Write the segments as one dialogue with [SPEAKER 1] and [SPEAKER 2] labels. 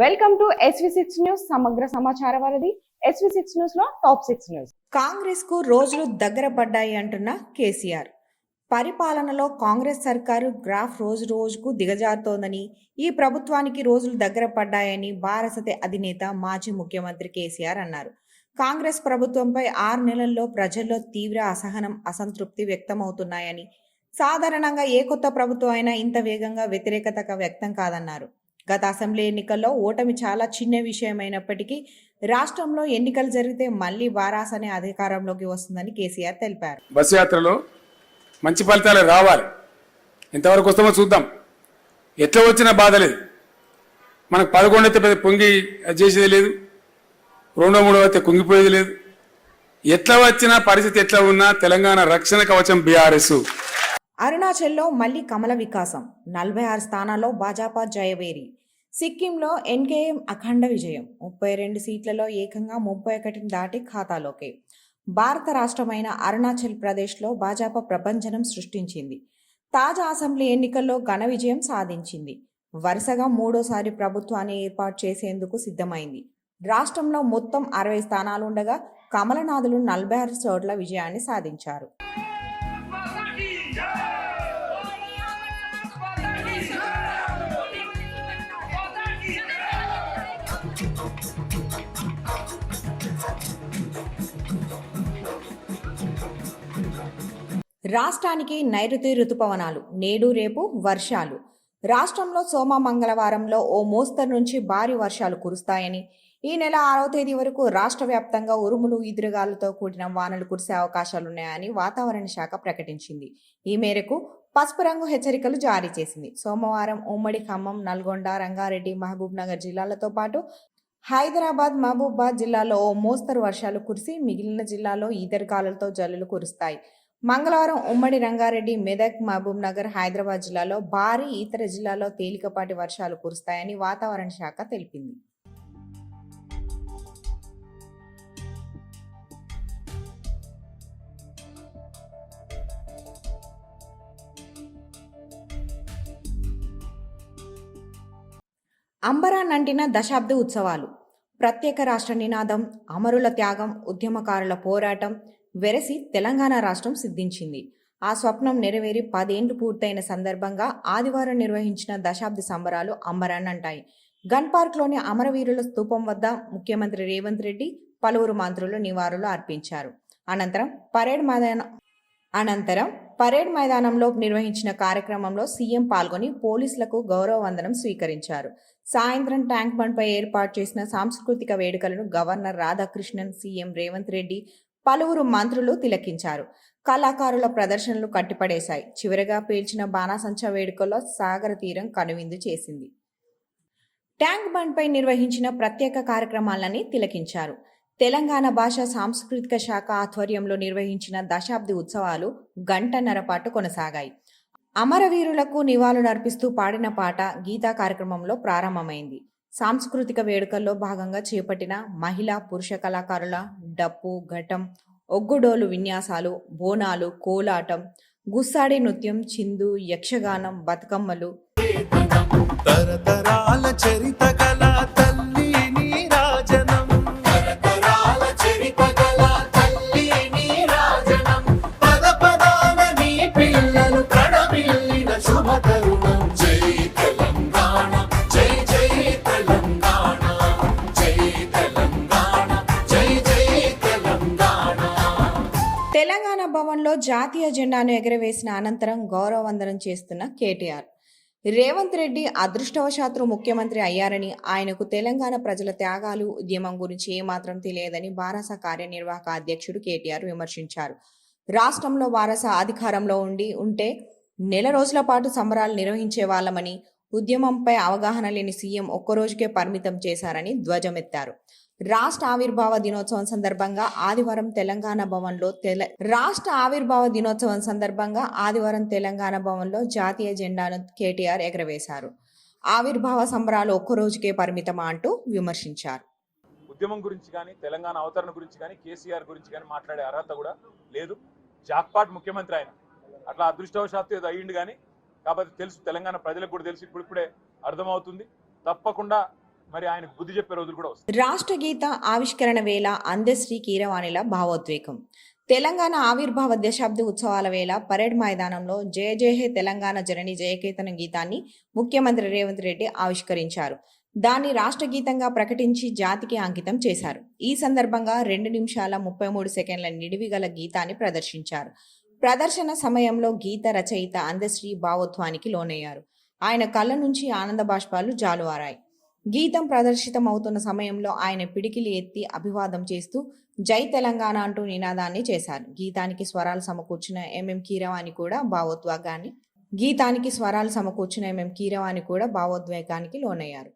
[SPEAKER 1] Welcome to SV6 news సమగ్ర సమాచార వారధి. SV6 న్యూస్ లో టాప్ 6 న్యూస్.
[SPEAKER 2] కాంగ్రెస్ కు రోజులు దగ్గర పడ్డాయి అంటున్న కేసీఆర్. పరిపాలనలో కాంగ్రెస్ సర్కారు గ్రాఫ్ రోజు రోజుకు దిగజారుతోందని, ఈ ప్రభుత్వానికి రోజులు దగ్గర పడ్డాయని బారసతే అధినేత మాజీ ముఖ్యమంత్రి కేసీఆర్ అన్నారు. కాంగ్రెస్ ప్రభుత్వంపై 6 నెలల్లో ప్రజల్లో తీవ్ర అసహనం, అసంతృప్తి వ్యక్తమవుతున్నాయని, సాధారణంగా ఏ కొత్త ప్రభుత్వం అయినా ఇంత వేగంగా వ్యతిరేకత వ్యక్తం కాదన్నారు. గత అసెంబ్లీ ఎన్నికల్లో ఓటమి చాలా చిన్న విషయమైనప్పటికీ రాష్ట్రంలో ఎన్నికలు జరిగితే మళ్లీ వారాసనే అధికారంలోకి వస్తుందని కేసీఆర్ తెలిపారు.
[SPEAKER 3] బస్ యాత్రలో మంచి ఫలితాలు రావాలి, ఎంతవరకు వస్తామో చూద్దాం. ఎట్లా వచ్చినా బాధ లేదు. మనకు 11 అయితే పొంగి చేసేది లేదు, 2, 3 అయితే కుంగిపోయేది లేదు. ఎట్లా వచ్చినా పరిస్థితి ఎట్లా ఉన్నా తెలంగాణ రక్షణ కవచం బీఆర్ఎస్.
[SPEAKER 2] అరుణాచల్లో మళ్లీ కమల వికాసం, 46 స్థానాల్లో భాజపా జయవేరి. సిక్కింలో ఎన్కేఎం అఖండ విజయం, 32 సీట్లలో ఏకంగా 31 దాటి ఖాతాలోకి. భారత రాష్ట్రమైన అరుణాచల్ ప్రదేశ్లో భాజపా ప్రభంజనం సృష్టించింది. తాజా అసెంబ్లీ ఎన్నికల్లో ఘన విజయం సాధించింది. వరుసగా 3వ ప్రభుత్వాన్ని ఏర్పాటు చేసేందుకు సిద్ధమైంది. రాష్ట్రంలో మొత్తం 60 స్థానాలుండగా కమలనాథులు 46 చోట్ల విజయాన్ని సాధించారు. రాష్ట్రానికి నైరుతి రుతుపవనాలు, నేడు రేపు వర్షాలు. రాష్ట్రంలో సోమ మంగళవారంలో ఓ మోస్తరు నుంచి భారీ వర్షాలు కురుస్తాయని, ఈ నెల 6వ తేదీ వరకు రాష్ట్ర వ్యాప్తంగా ఉరుములు, ఈదురుగాలులతో కూడిన వానలు కురిసే అవకాశాలున్నాయని వాతావరణ శాఖ ప్రకటించింది. ఈ మేరకు పసుపు రంగు హెచ్చరికలు జారీ చేసింది. సోమవారం ఉమ్మడి ఖమ్మం, నల్గొండ, రంగారెడ్డి, మహబూబ్ నగర్ జిల్లాలతో పాటు హైదరాబాద్, మహబూబాబాద్ జిల్లాలో ఓ మోస్తరు వర్షాలు కురిసి మిగిలిన జిల్లాల్లో ఈదురుగాలులతో జల్లులు కురుస్తాయి. మంగళవారం ఉమ్మడి రంగారెడ్డి, మెదక్, మహబూబ్ నగర్, హైదరాబాద్ జిల్లాలో భారీ, ఇతర జిల్లాల్లో తేలికపాటి వర్షాలు కురుస్తాయని వాతావరణ శాఖ తెలిపింది. అంబరాన్నంటిన దశాబ్ది ఉత్సవాలు. ప్రత్యేక రాష్ట్ర నినాదం, అమరుల త్యాగం, ఉద్యమకారుల పోరాటం వెరసి తెలంగాణ రాష్ట్రం సిద్ధించింది. ఆ స్వప్నం నెరవేరి 10 ఏళ్లు పూర్తయిన సందర్భంగా ఆదివారం నిర్వహించిన దశాబ్ది సంబరాలు అంబరాన్నంటాయి. గన్ పార్క్లోని అమరవీరుల స్తూపం వద్ద ముఖ్యమంత్రి రేవంత్ రెడ్డి, పలువురు మంత్రులు నివాళులు అర్పించారు. అనంతరం పరేడ్ మైదానంలో నిర్వహించిన కార్యక్రమంలో సీఎం పాల్గొని పోలీసులకు గౌరవ వందనం స్వీకరించారు. సాయంత్రం ట్యాంక్ బండ్పై ఏర్పాటు చేసిన సాంస్కృతిక వేడుకలను గవర్నర్ రాధాకృష్ణన్, సీఎం రేవంత్ రెడ్డి, పలువురు మంత్రులు తిలకించారు. కళాకారుల ప్రదర్శనలు కట్టిపడేశాయి. చివరగా పేల్చిన బాణాసంచా వేడుకల్లో సాగర తీరం కనువిందు చేసింది. ట్యాంక్ బండ్పై నిర్వహించిన ప్రత్యేక కార్యక్రమాలని తిలకించారు. తెలంగాణ భాష సాంస్కృతిక శాఖ ఆధ్వర్యంలో నిర్వహించిన దశాబ్ది ఉత్సవాలు గంటన్నర పాటు కొనసాగాయి. అమరవీరులకు నివాళులర్పిస్తూ పాడిన పాట గీతా కార్యక్రమంలో ప్రారంభమైంది. సాంస్కృతిక వేడుకల్లో భాగంగా చేపట్టిన మహిళా, పురుష కళాకారుల డప్పు, ఘటం, ఒగ్గుడోలు విన్యాసాలు, బోనాలు, కోలాటం, గుస్సాడి నృత్యం, చిందు, యక్షగానం, బతుకమ్మలు, తరతరాల చరిత గల తల్లి నీరాజనం, తరతరాల చరిత గల తల్లి నీరాజనం, పద పదాన నీ పిల్లలు కడమిల్లిన శుభ తరుణం. జై తెలంగాణ, జై జై తెలంగాణ, జై తెలంగాణ, జై జై తెలంగాణ. తెలంగాణ భవన్లో జాతీయ జెండాను ఎగరవేసిన అనంతరం గౌరవ వందనం చేస్తున్న కేటీఆర్. రేవంత్ రెడ్డి అదృష్టవశాత్తు ముఖ్యమంత్రి అయ్యారని, ఆయనకు తెలంగాణ ప్రజల త్యాగాలు, ఉద్యమం గురించి ఏమాత్రం తెలియదని బారాస కార్యనిర్వాహక అధ్యక్షుడు కేటీఆర్ విమర్శించారు. రాష్ట్రంలో బారాస అధికారంలో ఉంటే నెల రోజుల పాటు సంబరాలు నిర్వహించే వాళ్ళమని, ఉద్యమంపై అవగాహన లేని సీఎం ఒక్కరోజుకే పరిమితం చేశారని ధ్వజమెత్తారు. రాష్ట్ర ఆవిర్భావ దినోత్సవం సందర్భంగా ఆదివారం తెలంగాణ భవన్లో జాతీయ జెండాను కేటీఆర్ ఎగరవేశారు. ఆవిర్భావ సంబరాలు ఒక్కరోజుకే పరిమితమా అంటూ విమర్శించారు.
[SPEAKER 4] ఉద్యమం గురించి కానీ, తెలంగాణ అవతరణ గురించి కానీ, కేసీఆర్ గురించి కానీ మాట్లాడే అర్హత కూడా లేదు. జాక్పాట్ ముఖ్యమంత్రి ఆయన, అట్లా అదృష్టవశాత్తు ఏదో అయ్యిండు. కానీ కాబట్టి తెలుసు, తెలంగాణ ప్రజలకు కూడా తెలుసు, ఇప్పుడిప్పుడే అర్థమవుతుంది. తప్పకుండా మరి ఆయనకు బుద్ధి చెప్పే రోజులు కూడా వస్తాయి.
[SPEAKER 5] రాష్ట్ర గీత ఆవిష్కరణ వేళ అందశ్రీ కీరవాణిల భావోద్వేగం. తెలంగాణ ఆవిర్భావ దశాబ్ది ఉత్సవాల వేళ పరేడ్ మైదానంలో జయ జయ హే తెలంగాణ జనని జయకేతన గీతాన్ని ముఖ్యమంత్రి రేవంత్ రెడ్డి ఆవిష్కరించారు. దాన్ని రాష్ట్ర గీతంగా ప్రకటించి జాతికి అంకితం చేశారు. ఈ సందర్భంగా 2 నిమిషాల 33 సెకండ్ల నిడివి గల గీతాన్ని ప్రదర్శించారు. ప్రదర్శన సమయంలో గీత రచయిత అందశ్రీ భావోత్వానికి లోనయ్యారు. ఆయన కళ్ళ నుంచి ఆనంద బాష్పాలు జాలువారాయి. గీతం ప్రదర్శితమవుతున్న సమయంలో ఆయన పిడికిలి ఎత్తి అభివాదం చేస్తూ జై తెలంగాణ అంటూ నినాదాన్ని చేశారు. గీతానికి స్వరాలు సమకూర్చిన ఎంఎం కీరవాణి కూడా భావోద్వేగానికి లోనయ్యారు.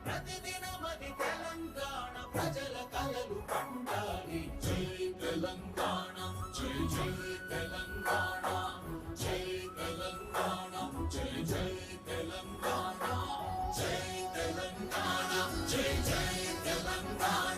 [SPEAKER 2] ప్రతిదినమది తెలంగాణ ప్రజల కలలు పండాలి. జై తెలంగాణ, జై జై తెలంగాణ, జై తెలంగాణ, జై జై తెలంగాణ, జై తెలంగాణ, జై జై తెలంగాణ.